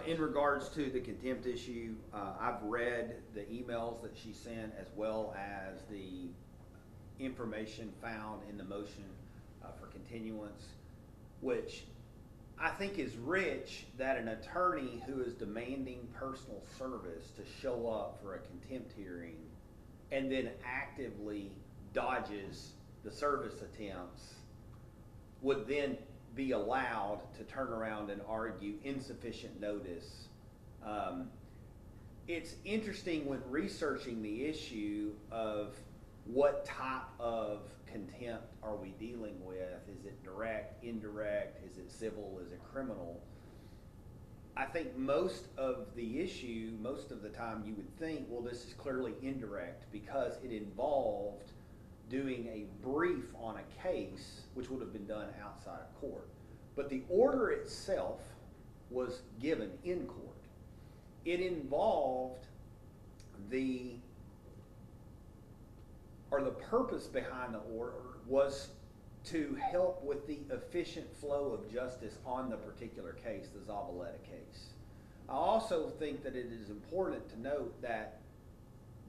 In regards to the contempt issue, I've read the emails that she sent as well as the information found in the motion for continuance, which I think is rich that an attorney who is demanding personal service to show up for a contempt hearing and then actively dodges the service attempts would then be allowed to turn around and argue insufficient notice. It's interesting when researching the issue of what type of contempt are we dealing with? Is it direct, indirect? Is it civil? Is it criminal? I think most of the issue, most of the time you would think, well, this is clearly indirect because it involved doing a brief on a case, which would have been done outside of court. But the order itself was given in court. It involved the purpose behind the order was to help with the efficient flow of justice on the particular case, the Zavaleta case. I also think that it is important to note that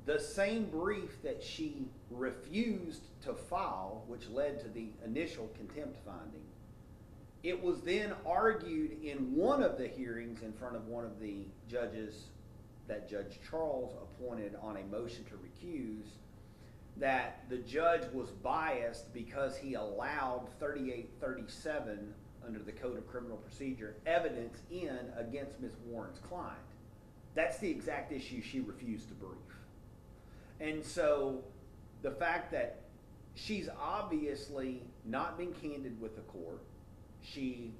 the same brief that she refused to file, which led to the initial contempt finding, it was then argued in one of the hearings in front of one of the judges that Judge Charles appointed on a motion to recuse, that the judge was biased because he allowed 3837 under the Code of Criminal Procedure evidence in against Ms. Warren's client. That's the exact issue she refused to brief. And so the fact that she's obviously not been candid with the court, she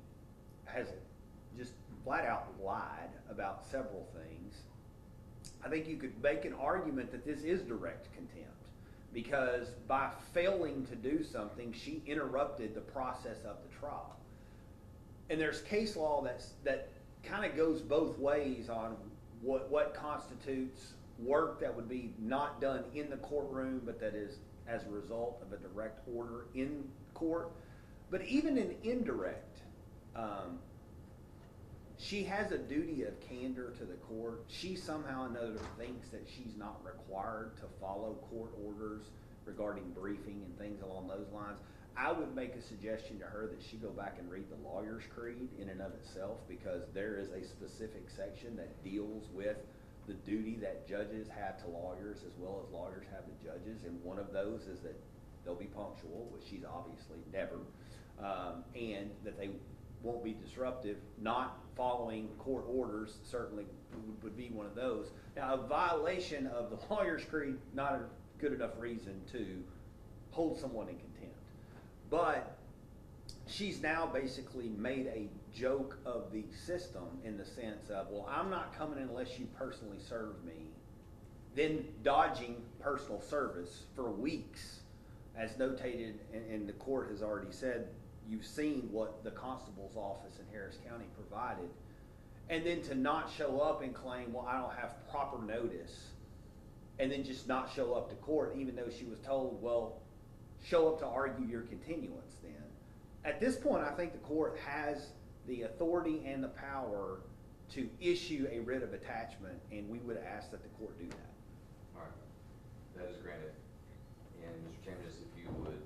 has just flat out lied about several things. I think you could make an argument that this is direct contempt because by failing to do something, she interrupted the process of the trial. And there's case law that kind of goes both ways on what constitutes work that would be not done in the courtroom, but that is as a result of a direct order in court. But even in indirect, she has a duty of candor to the court. She somehow or another thinks that she's not required to follow court orders regarding briefing and things along those lines. I would make a suggestion to her that she go back and read the lawyer's creed in and of itself, because there is a specific section that deals with the duty that judges have to lawyers as well as lawyers have to judges, and one of those is that they'll be punctual, which she's obviously never, and that they won't be disruptive. Not following court orders certainly would be one of those. Now, a violation of the lawyer's creed, not a good enough reason to hold someone in contempt. But she's now basically made a joke of the system in the sense of, well, I'm not coming in unless you personally serve me, then dodging personal service for weeks, as notated, and the court has already said, you've seen what the constable's office in Harris County provided, and then to not show up and claim, well, I don't have proper notice, and then just not show up to court, even though she was told, well, show up to argue your continuance then. At this point, I think the court has the authority and the power to issue a writ of attachment, and we would ask that the court do that. All right, that is granted. And Mr. Chambers, if you would